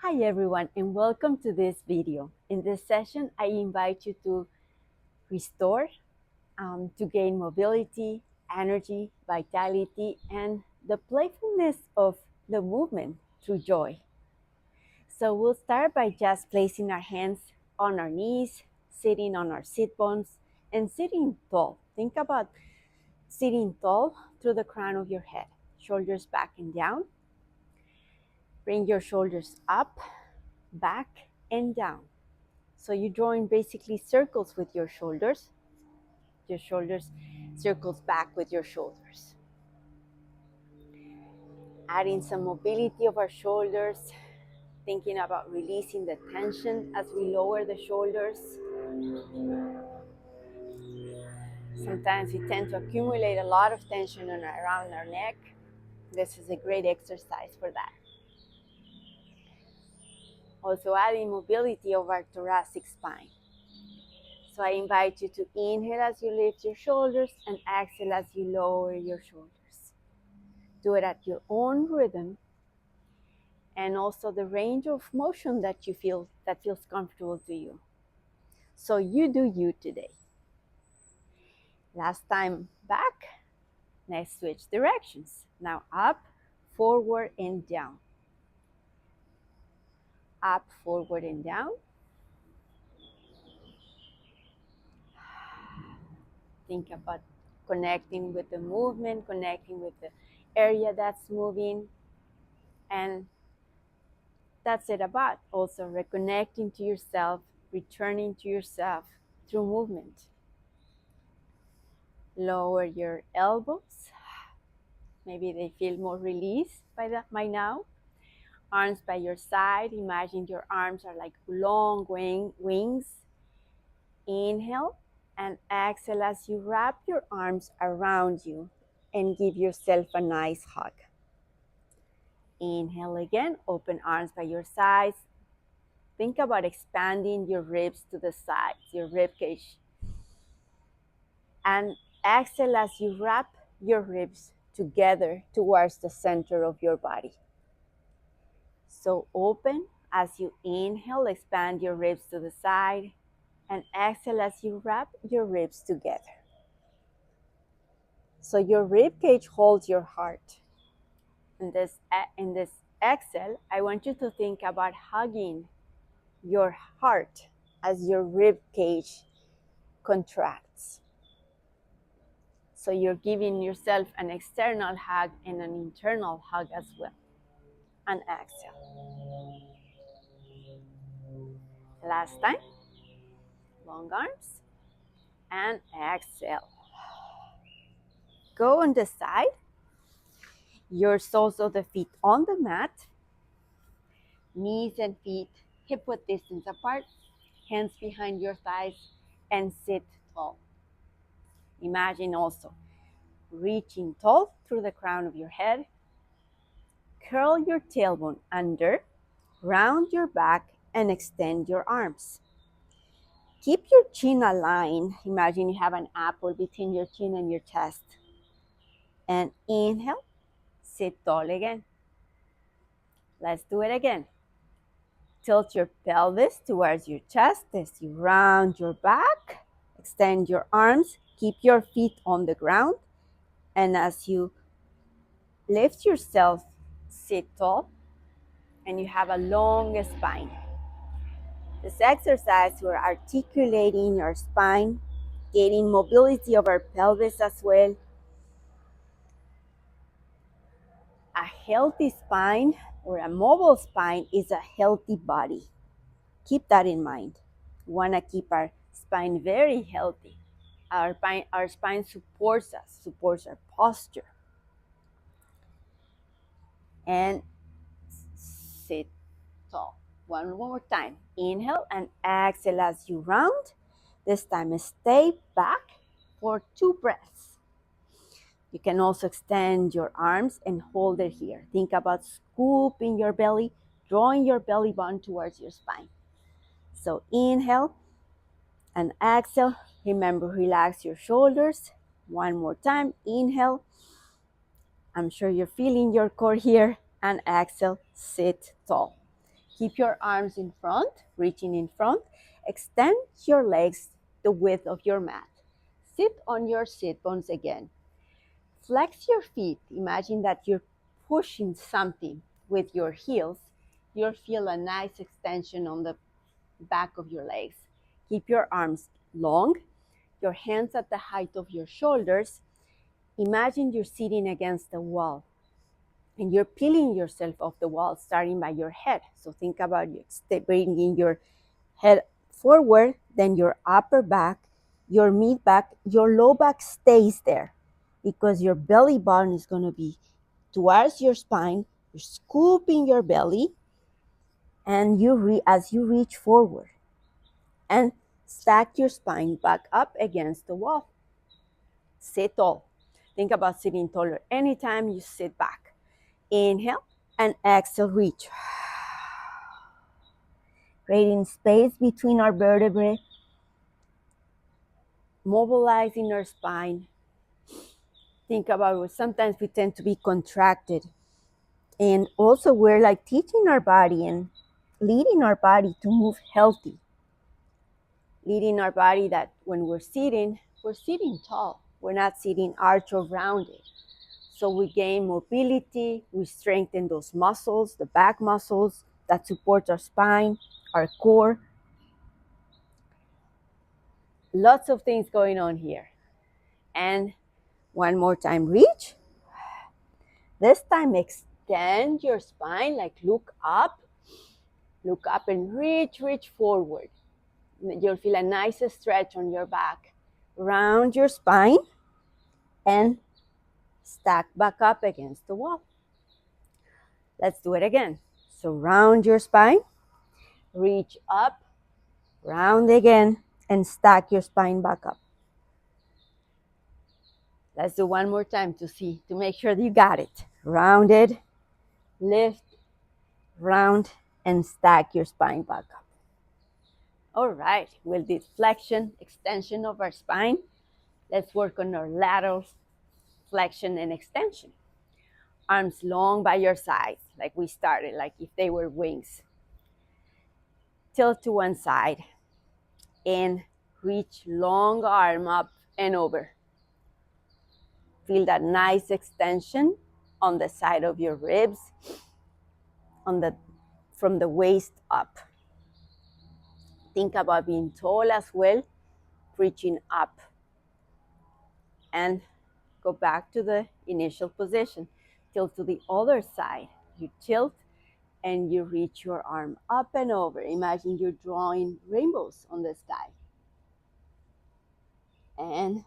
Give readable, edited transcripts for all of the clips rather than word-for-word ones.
Hi everyone and welcome to this video. In this session, I invite you to restore, to gain mobility, energy, vitality, and the playfulness of the movement through joy. So we'll start by just placing our hands on our knees, sitting on our sit bones, and sitting tall. Think about sitting tall through the crown of your head, shoulders back and down. Bring your shoulders up, back, and down. So you're drawing basically circles with your shoulders circles back with your shoulders. Adding some mobility of our shoulders, thinking about releasing the tension as we lower the shoulders. Sometimes we tend to accumulate a lot of tension around our neck. This is a great exercise for that. Also adding mobility of our thoracic spine. So I invite you to inhale as you lift your shoulders and exhale as you lower your shoulders. Do it at your own rhythm and also the range of motion that you feel that feels comfortable to you. So you do you today. Last time back, next switch directions. Now up, forward and down. Up, forward and down. Think about connecting with the movement, connecting with the area that's moving, and that's it about. Also reconnecting to yourself, returning to yourself through movement. Lower your elbows. Maybe they feel more released by now. Arms by your side. Imagine your arms are like long wings. Inhale and exhale as you wrap your arms around you and give yourself a nice hug. Inhale again, open arms by your sides. Think about expanding your ribs to the sides, your rib cage. And exhale as you wrap your ribs together towards the center of your body. So open as you inhale, expand your ribs to the side, and exhale as you wrap your ribs together. So your rib cage holds your heart. In this exhale, I want you to think about hugging your heart as your rib cage contracts. So you're giving yourself an external hug and an internal hug as well. And exhale. Last time. Long arms. And exhale. Go on the side. Your soles of the feet on the mat. Knees and feet hip width distance apart. Hands behind your thighs and sit tall. Imagine also reaching tall through the crown of your head. Curl your tailbone under, round your back, and extend your arms. Keep your chin aligned. Imagine you have an apple between your chin and your chest. And inhale, sit tall again. Let's do it again. Tilt your pelvis towards your chest as you round your back. Extend your arms. Keep your feet on the ground. And as you lift yourself, sit tall. And you have a long spine. This exercise, we're articulating your spine, gaining mobility of our pelvis as well. A healthy spine or a mobile spine is a healthy body. Keep that in mind. We want to keep our spine very healthy. Our spine supports us, supports our posture. And sit tall. One more time. Inhale and exhale as you round. This time stay back for 2 breaths. You can also extend your arms and hold it here. Think about scooping your belly, drawing your belly button towards your spine. So inhale and exhale. Remember, relax your shoulders. One more time. Inhale. I'm sure you're feeling your core here. And exhale, sit tall. Keep your arms in front, reaching in front. Extend your legs the width of your mat. Sit on your sit bones again. Flex your feet. Imagine that you're pushing something with your heels. You'll feel a nice extension on the back of your legs. Keep your arms long, your hands at the height of your shoulders. Imagine you're sitting against a wall and you're peeling yourself off the wall, starting by your head. So think about you bringing your head forward, then your upper back, your mid back, your low back stays there because your belly button is going to be towards your spine. You're scooping your belly, and as you reach forward and stack your spine back up against the wall. Sit tall. Think about sitting taller anytime you sit back. Inhale and exhale, reach. Creating space between our vertebrae, mobilizing our spine. Think about it. Sometimes we tend to be contracted. And also we're like teaching our body and leading our body to move healthy. Leading our body that when we're sitting tall. We're not sitting arch or rounded. So we gain mobility, we strengthen those muscles, the back muscles that support our spine, our core. Lots of things going on here. And one more time, reach. This time extend your spine, like look up and reach forward. You'll feel a nice stretch on your back. Round your spine and stack back up against the wall. Let's do it again. So round your spine, reach up, round again, and stack your spine back up. Let's do one more time to make sure that you got it. Rounded, lift, round, and stack your spine back up. All right, with this flexion, extension of our spine, let's work on our lateral flexion and extension. Arms long by your sides, like we started, like if they were wings. Tilt to one side and reach long arm up and over. Feel that nice extension on the side of your ribs, from the waist up. Think about being tall as well, reaching up. And go back to the initial position. Tilt to the other side. You tilt and you reach your arm up and over. Imagine you're drawing rainbows on the sky. And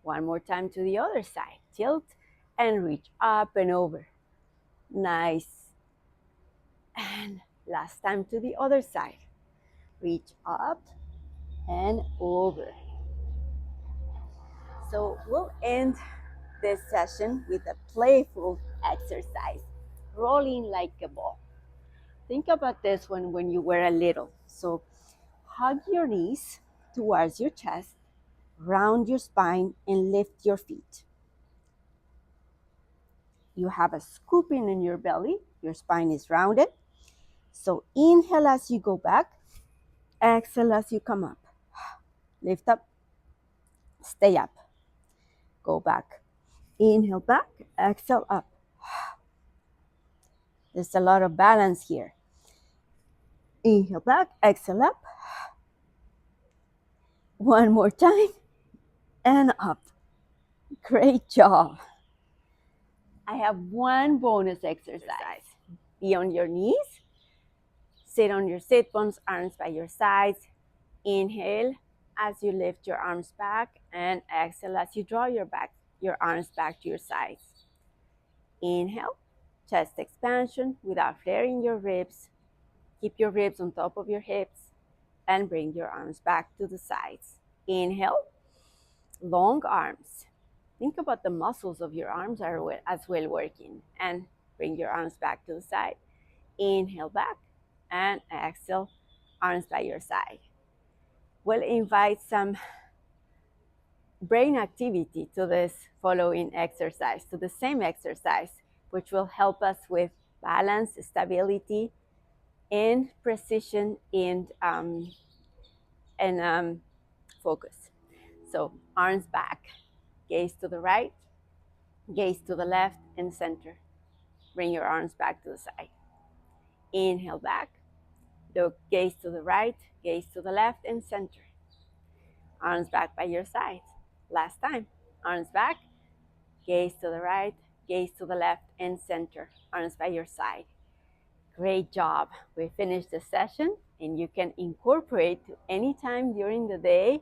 one more time to the other side. Tilt and reach up and over. Nice. And last time to the other side. Reach up and over. So we'll end this session with a playful exercise, rolling like a ball. Think about this when you were a little. So hug your knees towards your chest, round your spine, and lift your feet. You have a scooping in your belly. Your spine is rounded. So inhale as you go back. Exhale as you come up. Lift up. Stay up. Go back. Inhale back. Exhale up. There's a lot of balance here. Inhale back. Exhale up. One more time. And up. Great job. I have one bonus exercise. Be on your knees. Sit on your sit bones, arms by your sides. Inhale as you lift your arms back, and exhale as you draw your arms back to your sides. Inhale, chest expansion without flaring your ribs. Keep your ribs on top of your hips and bring your arms back to the sides. Inhale, long arms. Think about the muscles of your arms as well working, and bring your arms back to the side. Inhale back and exhale, arms by your side. We'll invite some brain activity to this following exercise, to the same exercise, which will help us with balance, stability, and precision and focus. So arms back, gaze to the right, gaze to the left, and center. Bring your arms back to the side. Inhale back, look, gaze to the right, gaze to the left, and center. Arms back by your side. Last time. Arms back, gaze to the right, gaze to the left, and center. Arms by your side. Great job. We finished the session, and you can incorporate any time during the day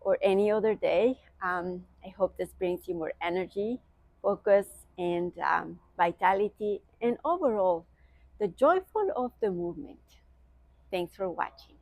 or any other day. I hope this brings you more energy, focus, and vitality, and overall, the joyful of the movement. Thanks for watching.